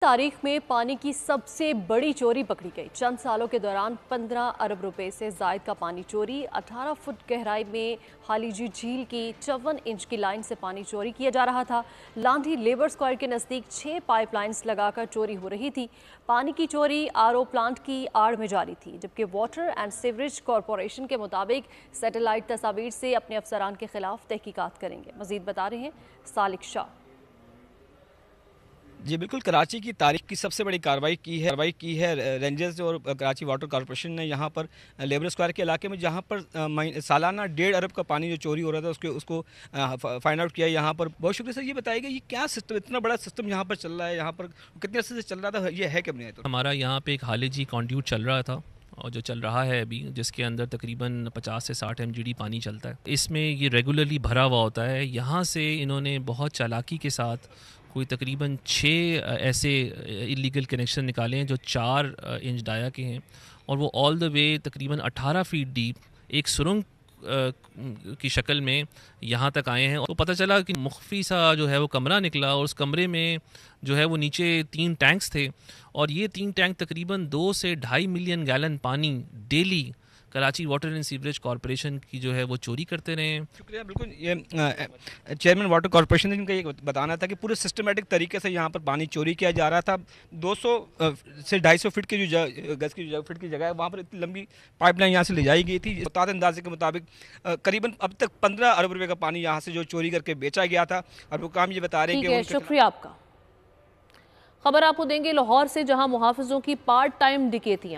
तारीख में पानी की सबसे बड़ी चोरी पकड़ी गई। चंद सालों के दौरान 15 अरब रुपए से जायद का पानी चोरी। 18 फुट गहराई में हालीजी झील की 54 इंच की लाइन से पानी चोरी किया जा रहा था। लांढी लेबर स्क्वायर के नज़दीक 6 पाइपलाइंस लगाकर चोरी हो रही थी। पानी की चोरी आरओ प्लांट की आड़ में जारी थी, जबकि वाटर एंड सीवरेज कॉरपोरेशन के मुताबिक सैटेलाइट तस्वीर से अपने अफसरान के खिलाफ तहकीकात करेंगे। मजीद बता रहे हैं सालिक शाह। जी बिल्कुल, कराची की तारीख की सबसे बड़ी कार्रवाई की है रेंजर्स और कराची वाटर कॉरपोरेशन ने यहाँ पर लेबर स्क्वायर के इलाके में, जहाँ पर सालाना 1.5 अरब का पानी जो चोरी हो रहा था उसको फाइंड आउट किया। यहाँ पर बहुत शुक्रिया सर। ये बताइएगा ये क्या सिस्टम, इतना बड़ा सिस्टम यहाँ पर चल रहा है, यहाँ पर कितने अर्से से चल रहा था, ये है क्या बुनियाद? तो हमारा यहाँ पे एक हालीजी कॉन्ड्यूट चल रहा था और जो चल रहा है अभी, जिसके अंदर तकरीबन 50 से 60 MGD पानी चलता है। इसमें ये रेगुलरली भरा हुआ होता है। यहाँ से इन्होंने बहुत चालाकी के साथ कोई तकरीबन 6 ऐसे इलीगल कनेक्शन निकाले हैं जो 4 इंच डाया के हैं, और वो ऑल द वे तकरीबन 18 फीट डीप एक सुरंग की शक्ल में यहाँ तक आए हैं। तो पता चला कि मुख्फी सा जो है वो कमरा निकला, और उस कमरे में जो है वो नीचे 3 टैंक्स थे, और ये 3 टैंक तकरीबन 2 से 2.5 मिलियन गैलन पानी daily Karachi water and sewerage corporation की जो है वो चोरी करते रहे हैं। शुक्रिया। बिल्कुल, ये चेयरमैन वाटर कॉरपोरेशन ने इनका ये बताना था कि पूरे सिस्टमेटिक तरीके से यहाँ पर पानी चोरी किया जा रहा था। 200 से 250 फीट की जो गज की जो फीट की जगह है, वहाँ पर इतनी लंबी पाइपलाइन यहाँ से ले जाई गई थी। मुताद अंदाजे के मुताबिक करीबन अब तक 15 अरब रुपये का पानी यहाँ से जो चोरी करके बेचा गया था, और वो काम ये बता रहे हैं कि शुक्रिया आपका। खबर आपको देंगे लाहौर से, जहां मुहाफिजों की पार्ट टाइम डिकेतियां